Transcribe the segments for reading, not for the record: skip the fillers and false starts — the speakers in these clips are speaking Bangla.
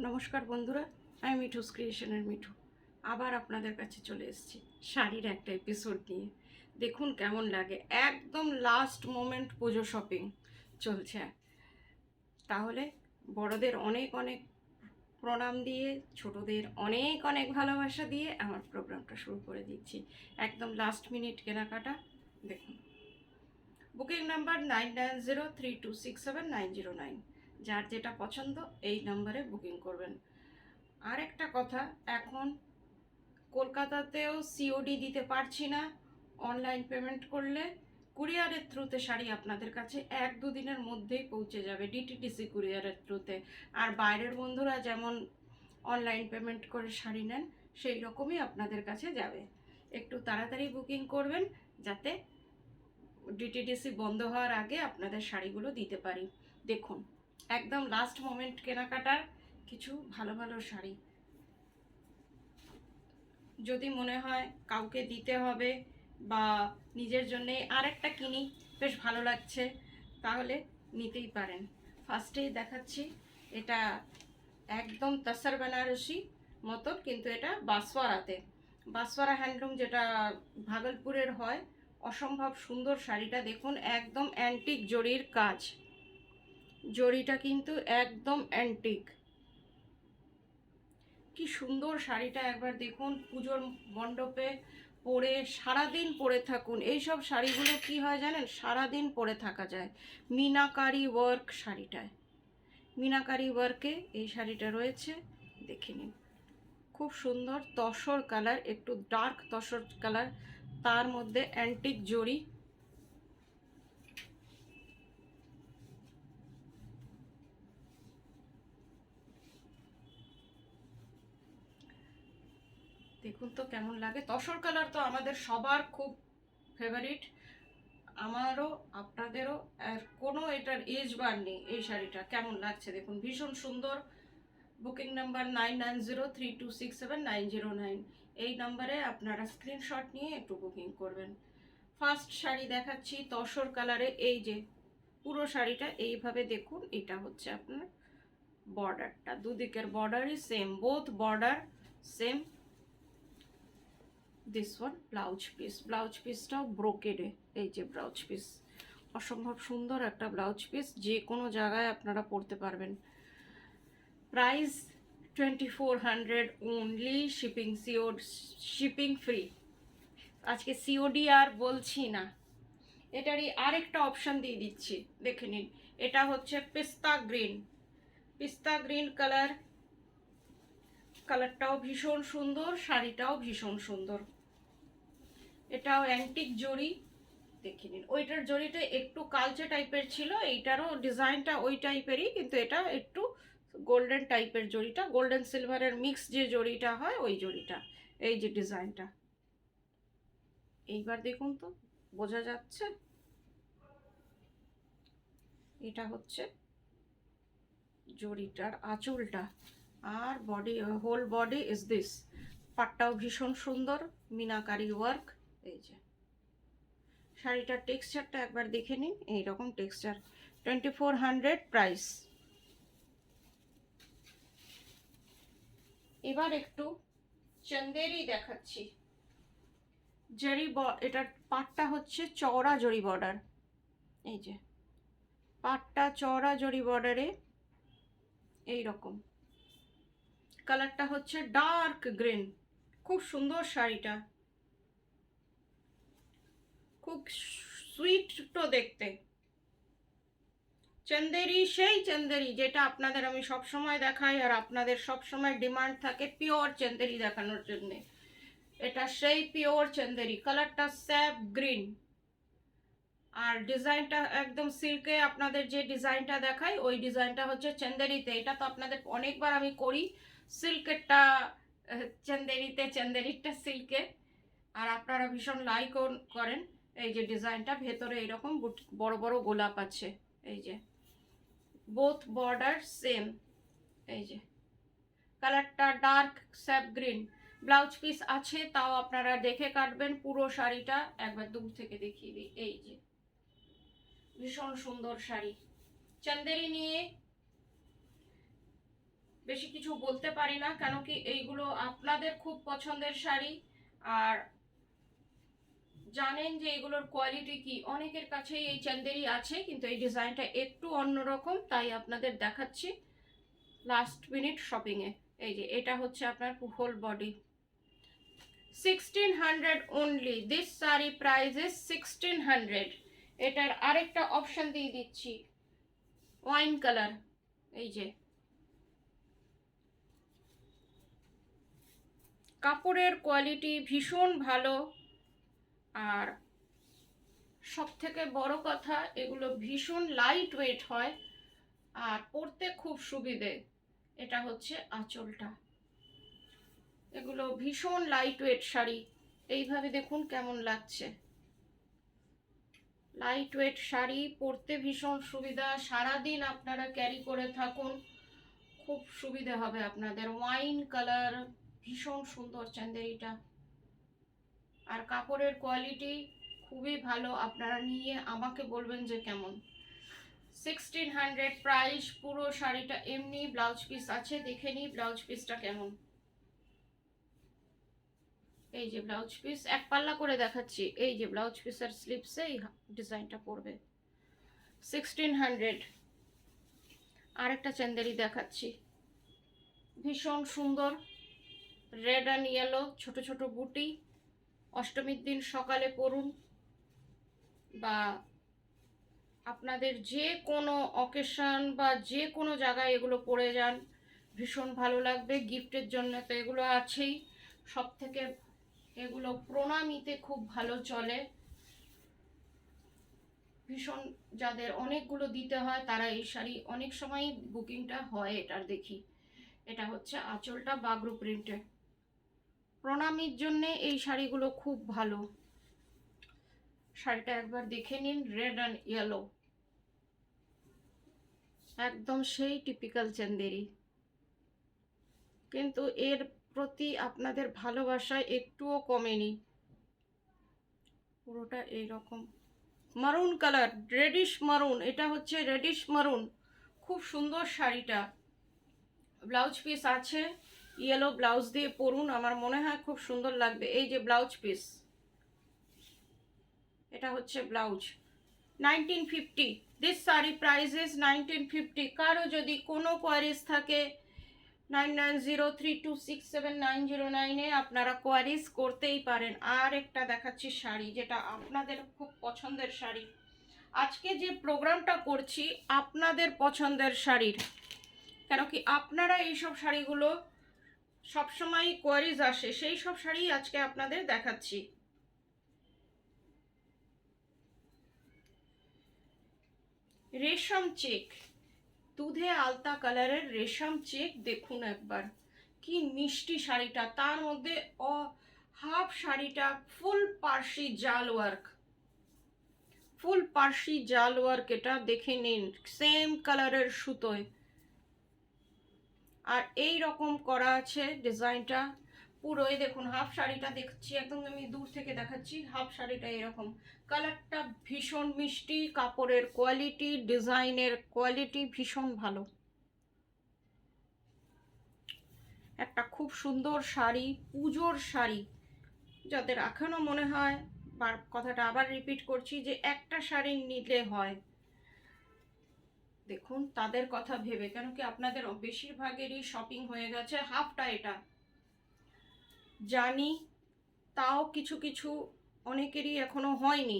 নমস্কার বন্ধুরা, আমি মিঠুস ক্রিয়েশনের মিঠু আবার আপনাদের কাছে চলে এসেছি শাড়ির একটা এপিসোড নিয়ে। দেখুন কেমন লাগে, একদম লাস্ট মোমেন্ট পুজো শপিং চলছে। তাহলে বড়দের অনেক অনেক প্রণাম দিয়ে, ছোটদের অনেক অনেক ভালোবাসা দিয়ে আমার প্রোগ্রামটা শুরু করে দিচ্ছি। একদম লাস্ট মিনিট কেনাকাটা। দেখুন, বুকিং নাম্বার 9903267909। যার যেটা পছন্দ এই নাম্বারে বুকিং করবেন। আর একটা কথা, এখন কলকাতাতেও সিওডি দিতে পারছি না। অনলাইন পেমেন্ট করলে কুরিয়ারের থ্রুতে শাড়ি আপনাদের কাছে 1-2 দিনের মধ্যেই পৌঁছে যাবে, ডিটিডিসি কুরিয়ারের থ্রুতে। আর বাইরের বন্ধুরা যেমন অনলাইন পেমেন্ট করে শাড়ি নেন, সেই রকমই আপনাদের কাছে যাবে। একটু তাড়াতাড়ি বুকিং করবেন যাতে ডিটিডিসি বন্ধ হওয়ার আগে আপনাদের শাড়িগুলো দিতে পারি। দেখুন, একদম লাস্ট মোমেন্ট কেনাকাটার কিছু ভালো ভালো শাড়ি। যদি মনে হয় কাউকে দিতে হবে বা নিজের জন্যে আরেকটা কিনি, বেশ ভালো লাগছে, তাহলে নিতেই পারেন। ফার্স্টেই দেখাচ্ছি, এটা একদম তসর বেনারসি মতো, কিন্তু এটা বাঁশওয়ারাতে, বাঁশওয়ারা হ্যান্ডলুম, যেটা ভাগলপুরের হয়। অসম্ভব সুন্দর শাড়িটা দেখুন, একদম অ্যান্টিক জরির কাজ। জরিটা কিন্তু একদম অ্যান্টিক। কি সুন্দর শাড়িটা, একবার দেখুন। পুজোর মণ্ডপে পরে সারাদিন পরে থাকুন। এই সব শাড়িগুলো কি হয় জানেন, সারাদিন পরে থাকা যায়। মিনাকারি ওয়ার্ক শাড়িটায়, মিনাকারি ওয়ার্কে এই শাড়িটা রয়েছে, দেখে নিন। খুব সুন্দর তসর কালার, একটু ডার্ক তসর কালার, তার মধ্যে অ্যান্টিক জরি। দেখুন তো কেমন লাগে। তসর কালার তো আমাদের সবার খুব ফেভারিট, আমারও আপনাদেরও। আর কোনো এটার এজ বার নেই। এই শাড়িটা কেমন লাগছে দেখুন, ভীষণ সুন্দর। Booking number 9903267909। এই নাম্বারে আপনারা স্ক্রিনশট নিয়ে একটু বুকিং করবেন। ফার্স্ট শাড়ি দেখাচ্ছি তসর কালারে। এই যে পুরো শাড়িটা এইভাবে দেখুন, এটা হচ্ছে আপনার বর্ডারটা, দুদিকের বর্ডারই same, both border same. This one blouse piece, blouse পিসটাও ব্রোকেডে। এই যে ব্লাউজ পিস, অসম্ভব সুন্দর একটা ব্লাউজ পিস, যে কোনো জায়গায় আপনারা পরতে পারবেন। Price 2400 only, shipping shipping free. আজকে সিওডি আর বলছি না। এটারই আরেকটা অপশান দিয়ে দিচ্ছি, দেখে নিন। এটা হচ্ছে পিস্তা গ্রিন, পিস্তা গ্রিন কালার। কালারটাও ভীষণ সুন্দর, শাড়িটাও ভীষণ সুন্দর। এটাও অ্যান্টিক জরি, দেখে নিন। ওইটার জরিটা একটু কালচে টাইপের ছিল, এইটারও ডিজাইনটা ওই টাইপেরই, কিন্তু এটা একটু গোল্ডেন টাইপের জরিটা, গোল্ডেন সিলভারের মিক্স যে জরিটা হয় ওই জরিটা। এই যে ডিজাইনটা, এইবার দেখুন তো, বোঝা যাচ্ছে। এটা হচ্ছে জরিটার আঁচলটা, আর body, whole body is this. পাটটাও ভীষণ সুন্দর, মিনাকারি ওয়ার্ক। এই যে শাড়িটার টেক্সচারটা একবার দেখে নিন, এইরকম টেক্সচার। 2400 প্রাইস। এবার একটু চন্দেরি দেখাচ্ছি। জরি, এটার পাটটা হচ্ছে চওড়া জরি বর্ডার। এই যে পাটটা চওড়া জরি বর্ডারে, এই রকম। কালারটা হচ্ছে ডার্ক গ্রিন। খুব সুন্দর শাড়িটা, খুব সুইট তো দেখতে। চন্দেরি, সেই চন্দেরি যেটা আপনাদের আমি সব সময় দেখাই, আর আপনাদের সব সময় ডিমান্ড থাকে পিওর চন্দেরি দেখানোর জন্য। এটা সেই পিওর চন্দেরি, কালারটা স্যাপ গ্রিন, আর ডিজাইনটা একদম সিল্কে। আপনাদের যে ডিজাইনটা দেখাই ওই ডিজাইনটা হচ্ছে চন্দেরিতে। এটা তো আপনাদের অনেকবার আমি করি, সিল্কেরটা চন্দেরিতে, চন্দেরিটা সিল্কে, আর আপনারা ভীষণ লাইক করেন। এই যে ডিজাইনটা, ভেতরে এরকম বড় বড় গোলাপ আছে। এই যে বোথ বর্ডার সেম। এই যে কালারটা dark sap green. Blouse piece আছে, তাও আপনারা দেখে কাটবেন। পুরো শাড়িটা একবার দূর থেকে দেখিয়ে দিই। এই যে ভীষণ সুন্দর শাড়ি, চন্দেরি নিয়ে বেশি কিছু বলতে পারি না, কেন কি এইগুলো আপনাদের খুব পছন্দের শাড়ি। আর জানেন যে এগুলোর কোয়ালিটি কি, অনেকের কাছেই এই চান্দেরি আছে, কিন্তু এই ডিজাইনটা একটু অন্যরকম, তাই আপনাদের দেখাচ্ছি লাস্ট মিনিট শপিংয়ে। এই যে এটা হচ্ছে আপনার whole body, 1600 only. This sari price is 1600। এটার আরেকটা অপশন দিয়ে দিচ্ছি, ওয়াইন কালার। এই যে কাপড়ের কোয়ালিটি ভীষণ ভালো, আর সব থেকে বড় কথা এগুলো ভীষণ লাইট ওয়েট হয় আর পরতে খুব সুবিধে। এটা হচ্ছে আঁচলটা, এগুলো ভীষণ লাইট ওয়েট শাড়ি। এইভাবে দেখুন কেমন লাগছে, লাইট ওয়েট শাড়ি, পরতে ভীষণ সুবিধা, সারাদিন আপনারা ক্যারি করে থাকুন, খুব সুবিধে হবে আপনাদের। ওয়াইন কালার, ভীষণ সুন্দর চান্দেরিটা, আর কাপড়ের কোয়ালিটি খুবই ভালো। আপনারা নিয়ে আমাকে বলবেন যে কেমন। 1600 প্রাইস, পুরো শাড়িটা এমনি, ব্লাউজ পিস আছে, দেখে নিই ব্লাউজ পিসটা কেমন। এই যে ব্লাউজ পিস, এক পাল্লা করে দেখাচ্ছি। এই যে ব্লাউজ পিসের স্লিপসে এই ডিজাইনটা পড়বে 1600। আরেকটা চান্দেরি দেখাচ্ছি, ভীষণ সুন্দর, রেড অ্যান্ড ইয়েলো, ছোট ছোট বুটি। অষ্টমীর দিন সকালে পরুন, বা আপনাদের যে কোনো অকেশন বা যে কোনো জায়গায় এগুলো পরে যান, ভীষণ ভালো লাগবে। গিফটের জন্য তো এগুলো আছেই, সব থেকে এগুলো প্রণামীতে খুব ভালো চলে। ভীষণ, যাদের অনেকগুলো দিতে হয় তারা এই শাড়ি অনেক সময় বুকিংটা হয় এটার। দেখি, এটা হচ্ছে আঁচলটা বাগরু প্রিন্টে, প্রণামীর জন্যে এই শাড়িগুলো খুব ভালো। শাড়িটা একবার দেখে নিন, রেড অ্যান্ড ইয়েলো, একদম সেই টিপিক্যাল চান্দেরি, কিন্তু এর প্রতি আপনাদের ভালোবাসা একটুও কমেনি। পুরোটা এইরকম মারুন কালার, রেডিশ মারুন, এটা হচ্ছে রেডিশ মারুন, খুব সুন্দর শাড়িটা। ব্লাউজ পিস আছে, ইয়েলো ব্লাউজ দিয়ে পরুন, আমার মনে হয় খুব সুন্দর লাগবে। এই যে ব্লাউজ পিস, এটা হচ্ছে blouse, 1950। This sari price is 1950। কারো যদি কোনো কোয়ারিজ থাকে 9903267909-এ আপনারা কোয়ারিজ করতেই পারেন। আর একটা দেখাচ্ছি শাড়ি, যেটা আপনাদের খুব পছন্দের শাড়ি। আজকে যে প্রোগ্রামটা করছি আপনাদের পছন্দের শাড়ির, কেন কি আপনারা এইসব শাড়িগুলো সবসময় কোয়ারিজ আসে, সেই সব শাড়ি আজকে আপনাদের দেখাচ্ছি। রেশম চেক, দুধে আলতা কালারের রেশম চেক, দেখুন একবার কি মিষ্টি শাড়িটা। তার মধ্যে হাফ শাড়িটা ফুল পার্সি জাল ওয়ার্ক, ফুল পার্সি জাল ওয়ার্ক, এটা দেখে নিন, সেম কালারের সুতোয়, আর এই রকম করা আছে ডিজাইনটা পুরোই। দেখুন হাফ শাড়িটা দেখছি, একদম আমি দূর থেকে দেখাচ্ছি, হাফ শাড়িটা এরকম, কালারটা ভীষণ মিষ্টি, কাপড়ের কোয়ালিটি, ডিজাইনের কোয়ালিটি ভীষণ ভালো। একটা খুব সুন্দর শাড়ি, পুজোর শাড়ি, যাদের এখনো মনে হয়, কথাটা আবার রিপিট করছি, যে একটা শাড়ি নিলে হয়, দেখুন তাদের কথা ভেবে, কেন কি আপনাদের বেশিরভাগেরই শপিং হয়ে গেছে। হাফটা এটা জানি, তাও কিছু কিছু অনেকেরই এখনো হয়নি,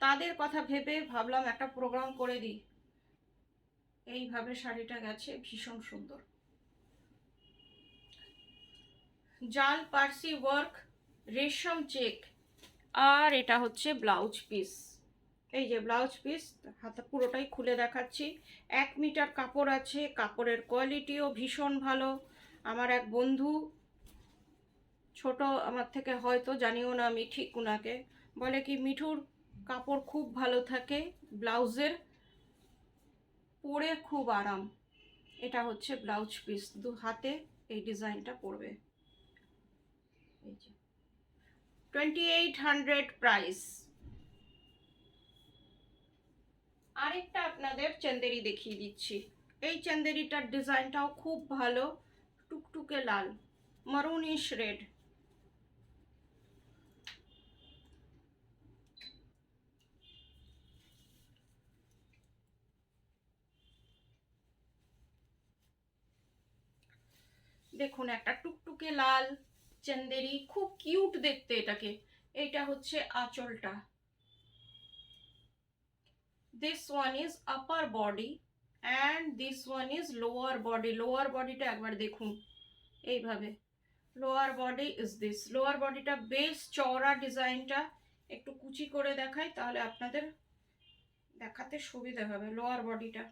তাদের কথা ভেবে ভাবলাম একটা প্রোগ্রাম করে দিই। এইভাবে শাড়িটা গেছে, ভীষণ সুন্দর, জাল পার্সি ওয়ার্ক, রেশম চেক, আর এটা হচ্ছে ব্লাউজ পিস। এই যে ব্লাউজ পিস, হাতে পুরোটাই খুলে দেখাচ্ছি। 1 মিটার কাপড় আছে, কাপড়ের কোয়ালিটিও ভীষণ ভালো। আমার এক বন্ধু, ছোট আমার থেকে হয়তো, জানিও না আমি ঠিক উনাকে, বলে কি মিঠুর কাপড় খুব ভালো থাকে, ব্লাউজের পরে খুব আরাম। এটা হচ্ছে ব্লাউজ পিস, দু হাতে এই ডিজাইনটা পড়বে। এই যে 2800 প্রাইস। আরেকটা আপনাদের চান্দেরি দেখিয়ে দিচ্ছি, এই চান্দেরিটার ডিজাইনটাও খুব ভালো, টুকটুকে লাল, মারুনিশ রেড। দেখুন একটা টুকটুকে লাল চন্দেরি, খুব কিউট দেখতে এটাকে। এটা হচ্ছে আঁচলটা। This one is upper body and this one is lower body. Lower বডিটা একবার দেখুন এইভাবে। Lower body is this. Lower বডিটা বেশ চওড়া, ডিজাইনটা একটু কুচি করে দেখাই তাহলে আপনাদের দেখাতে সুবিধা হবে। লোয়ার বডিটা,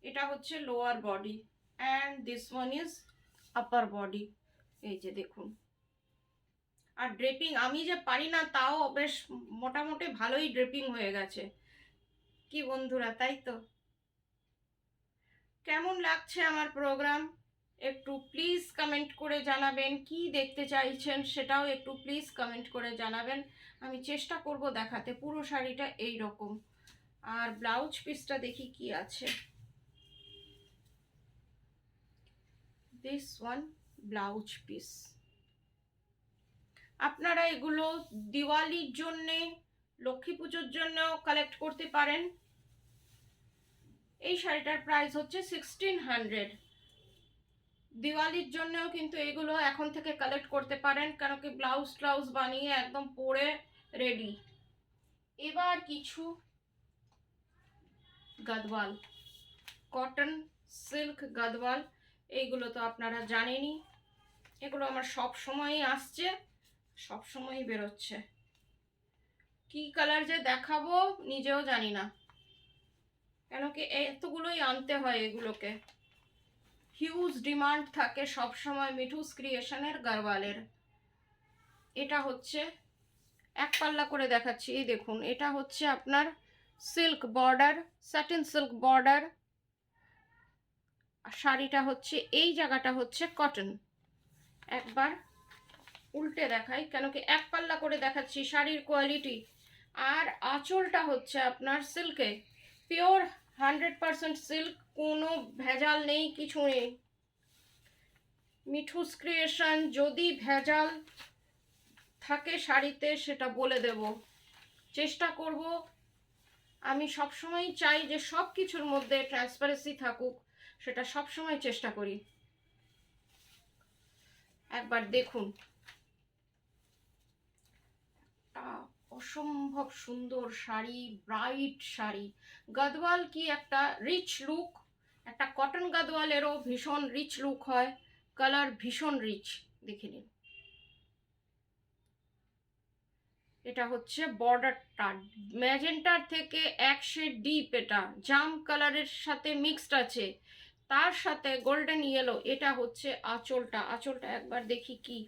এটা হচ্ছে lower body and this one is upper body. এই যে দেখুন। আর ড্রেপিং আমি যে পারি না তাও বেশ মোটামুটি ভালোই ড্রেপিং হয়ে গেছে, কি বন্ধুরা, তাই তো? কেমন লাগছে আমার প্রোগ্রাম একটু প্লিজ কমেন্ট করে জানাবেন। কি দেখতে চাইছেন সেটাও একটু প্লিজ কমেন্ট করে জানাবেন। আমি চেষ্টা করব দেখাতে। পুরো শাড়িটা এই রকম। আর ব্লাউজ পিসটা দেখি কি আছে। This one blouse piece. আপনারা এগুলো দিওয়ালির জন্যে, লক্ষ্মী পুজোর জন্যও কালেক্ট করতে পারেন। এই শাড়িটার প্রাইস হচ্ছে 1600। দিওয়ালির জন্যও কিন্তু এগুলো এখন থেকে কালেক্ট করতে পারেন, কারণ কি ব্লাউজ ট্লাউজ বানিয়ে একদম পরে রেডি। এবার কিছু গাদওয়াল, কটন সিল্ক গাদওয়াল। এইগুলো তো আপনারা জানেনই, এগুলো আমার সব সময়ই আসছে, সব সময়ই বেরোচ্ছে। কি কালার যে দেখাবো নিজেও জানি না, কেন কি এতগুলোই আনতে হয় এগুলোকে। হিউজ ডিমান্ড থাকে সব সময় মিঠুস ক্রিয়েশনের গারওয়ালের। এটা হচ্ছে এক পাল্লা করে দেখাচ্ছি, এই দেখুন। এটা হচ্ছে আপনার silk border, satin silk border. শাড়িটা হচ্ছে এই জায়গাটা হচ্ছে কটন। একবার উল্টে দেখাই, কেন কি এক পাল্লা করে দেখাচ্ছি শাড়ির কোয়ালিটি। আর আঁচলটা হচ্ছে আপনার সিল্কে, পিওর 100% সিল্ক, কোনো ভেজাল নেই, কিছু নেই। মিঠুস ক্রিয়েশন যদি ভেজাল থাকে শাড়িতে সেটা বলে দেব, চেষ্টা করব। আমি সবসময় চাই যে সব কিছুর মধ্যে ট্রান্সপারেন্সি থাকুক, সেটা সবসময় চেষ্টা করি। একবার দেখুন, অসম্ভব সুন্দর শাড়ি, ব্রাইট শাড়ি। গাদওয়াল কি একটা রিচ লুক, একটা কটন গাদওয়ালেরও ভীষণ রিচ লুক হয়, কালার ভীষণ রিচ। দেখে নিন, এটা হচ্ছে বর্ডারটা ম্যাজেন্টার থেকে এক শেড ডিপ, এটা জাম কালারের সাথে মিক্সড আছে, তার সাথে গোল্ডেন ইয়েলো। এটা হচ্ছে আঁচলটা। আঁচলটা একবার দেখি কি।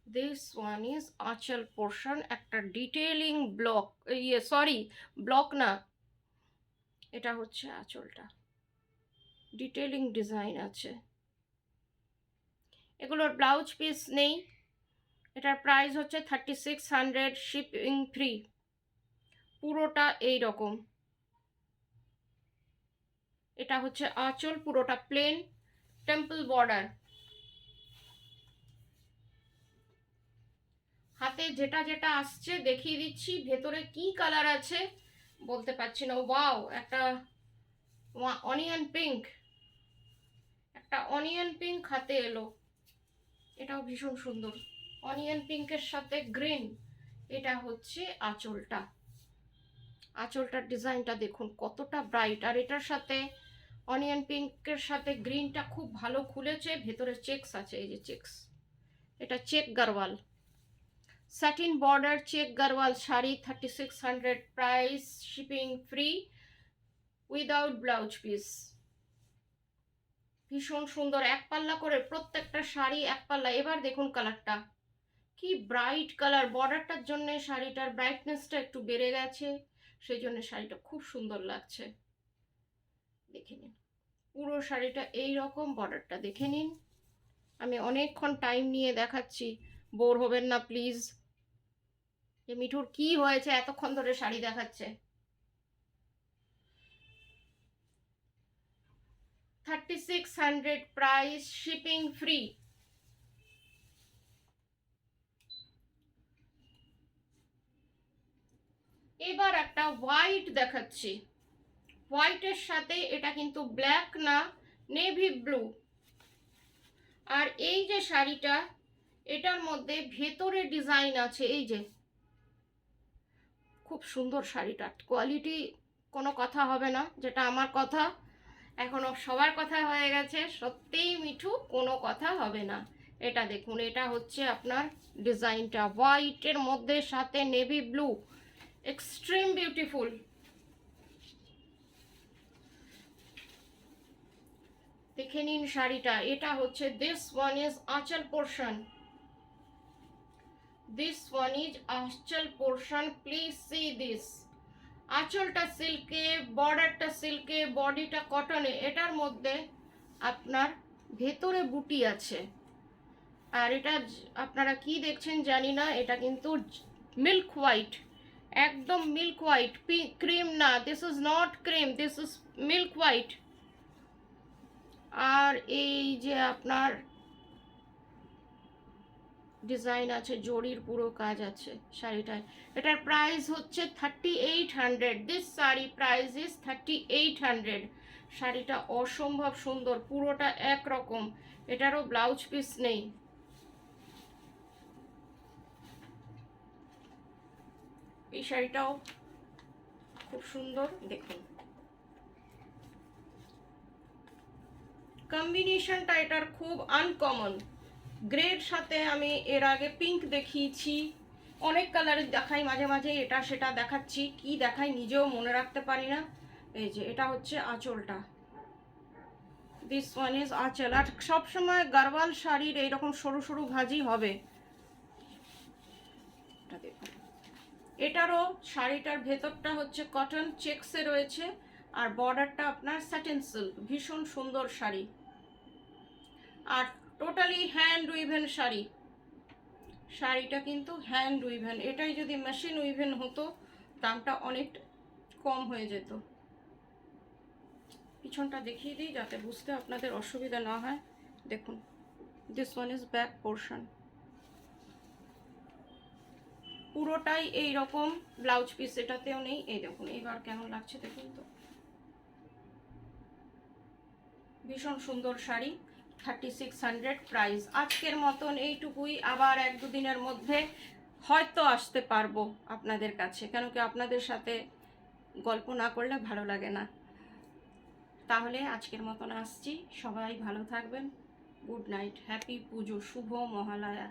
দিস ওয়ান ইজ আঁচল পোর্শন। একটা ডিটেলিং ব্লক, সরি ব্লক না, এটা হচ্ছে আঁচলটা, ডিটেলিং ডিজাইন আছে। এগুলোর ব্লাউজ পিস নেই। এটার প্রাইস হচ্ছে 3600, শিপিং ফ্রি। পুরোটা এই রকম। এটা হচ্ছে আঁচল, পুরোটা প্লেন, টেম্পল বর্ডার। হাতে যেটা যেটা আসছে দেখিয়ে দিচ্ছি, ভেতরে কি কালার আছে বলতে পারছি না। ওয়াও, একটা অনিয়ন পিঙ্ক, একটা অনিয়ন পিঙ্ক হাতে এলো, এটাও ভীষণ সুন্দর। অনিয়ন পিঙ্কের সাথে গ্রিন। এটা হচ্ছে আঁচলটা। আঁচলটার ডিজাইনটা দেখুন কতটা ব্রাইট। আর এটার সাথে অনিয়ন পিঙ্কের সাথে গ্রিনটা খুব ভালো খুলেছে। ভেতরে চেকস আছে, এই যে চেকস। এটা check Gadwal, satin border check Gadwal sari, 3600, price shipping free without blouse piece. ভীষণ সুন্দর, এক পাল্লা করে প্রত্যেকটা শাড়ি, এক পাল্লা। এবার দেখুন কালারটা কি ব্রাইট কালার। বর্ডারটার জন্য শাড়িটার ব্রাইটনেসটা একটু বেড়ে গেছে, সেই জন্য শাড়িটা খুব সুন্দর লাগছে। দেখে নিন পুরো শাড়িটা এই রকম। বর্ডারটা দেখে নিন। আমি অনেকক্ষণ টাইম নিয়ে দেখাচ্ছি, বোর হবেন না প্লিজ। যে মিঠুর কি হয়েছে এতক্ষণ ধরে শাড়ি দেখাচ্ছে। 3600 প্রাইস, শিপিং ফ্রি। এবার একটা হোয়াইট দেখাচ্ছি, হোয়াইটের সাথে এটা কিন্তু ব্ল্যাক না, নেভি ব্লু। আর এই যে শাড়িটা, এটার মধ্যে ভেতরে ডিজাইন আছে, এই যে খুব সুন্দর শাড়িটা, কোয়ালিটি কোনো কথা হবে না, যেটা আমার কথা এখনো সবার কথা হয়ে গেছে, সত্যিই মিঠু, কোনো কথা হবে না। এটা দেখুন, এটা হচ্ছে আপনার ডিজাইনটা হোয়াইটের মধ্যে সাথে নেভি ব্লু, এক্সট্রিম বিউটিফুল। দেখে নিন শাড়িটা, এটা হচ্ছে দিস ওয়ান ইজ আঁচল পোর্শন, দিস ওয়ান ইজ আঁচল পোর্শন, প্লিজ সি দিস। আঁচলটা সিল্কে, বর্ডারটা সিল্কে, বডিটা কটনে, এটার মধ্যে আপনার ভেতরে বুটি আছে। আর এটা আপনারা কি দেখছেন জানি না, এটা কিন্তু মিল্ক হোয়াইট, একদম মিল্ক হোয়াইট, ক্রিম না, this is not cream, this is milk white. আর এই যে আপনার ডিজাইন আছে, জরির পুরো কাজ আছে শাড়িটায়। এটার প্রাইস হচ্ছে 3800, দিস শাড়ি প্রাইস ইজ 3800। শাড়িটা অসম্ভব সুন্দর, পুরোটা একরকম, এটারও ব্লাউজ পিস নেই। এই শাড়িটাও খুব সুন্দর, দেখুন কম্বিনেশনটা এটার খুব আনকমন। গ্রের সাথে আমি এর আগে পিঙ্ক দেখিয়েছি, অনেক কালারের দেখাই, মাঝে মাঝে এটা সেটা দেখাচ্ছি, কি দেখাই নিজেও মনে রাখতে পারি না। এই যে এটা হচ্ছে আঁচলটা, দিস ওয়ান ইজ আঁচল। আর সবসময় গারওয়াল শাড়ির এইরকম সরু সরু ভাজি হবে। এটা দেখুন, এটারও শাড়িটার ভেতরটা হচ্ছে কটন চেক্সে রয়েছে, আর বর্ডারটা আপনার স্যাটিন সিল্ক, ভীষণ সুন্দর শাড়ি। আর টোটালি হ্যান্ড উইভেন শাড়ি, শাড়িটা কিন্তু হ্যান্ড উইভেন, এটাই যদি মেশিন উইভেন হতো দামটা অনেক কম হয়ে যেত। পিছনটা দেখিয়ে দিই যাতে বুঝতে আপনাদের অসুবিধা না হয়। দেখুন, this one is back portion, পুরোটাই এই রকম, ব্লাউজ পিস এটাতেও নেই। এই দেখুন এইবার কেমন লাগছে দেখুন তো, ভীষণ সুন্দর শাড়ি, 3600 প্রাইস। আজকের মতন এইটুকুই, আবার 1-2 দিনের মধ্যে হয়তো আসতে পারবো আপনাদের কাছে, কেন কি আপনাদের সাথে গল্প না করলে ভালো লাগে না। তাহলে আজকের মতন আসছি, সবাই ভালো থাকবেন, গুড নাইট, হ্যাপি পুজো, শুভ মহালয়া।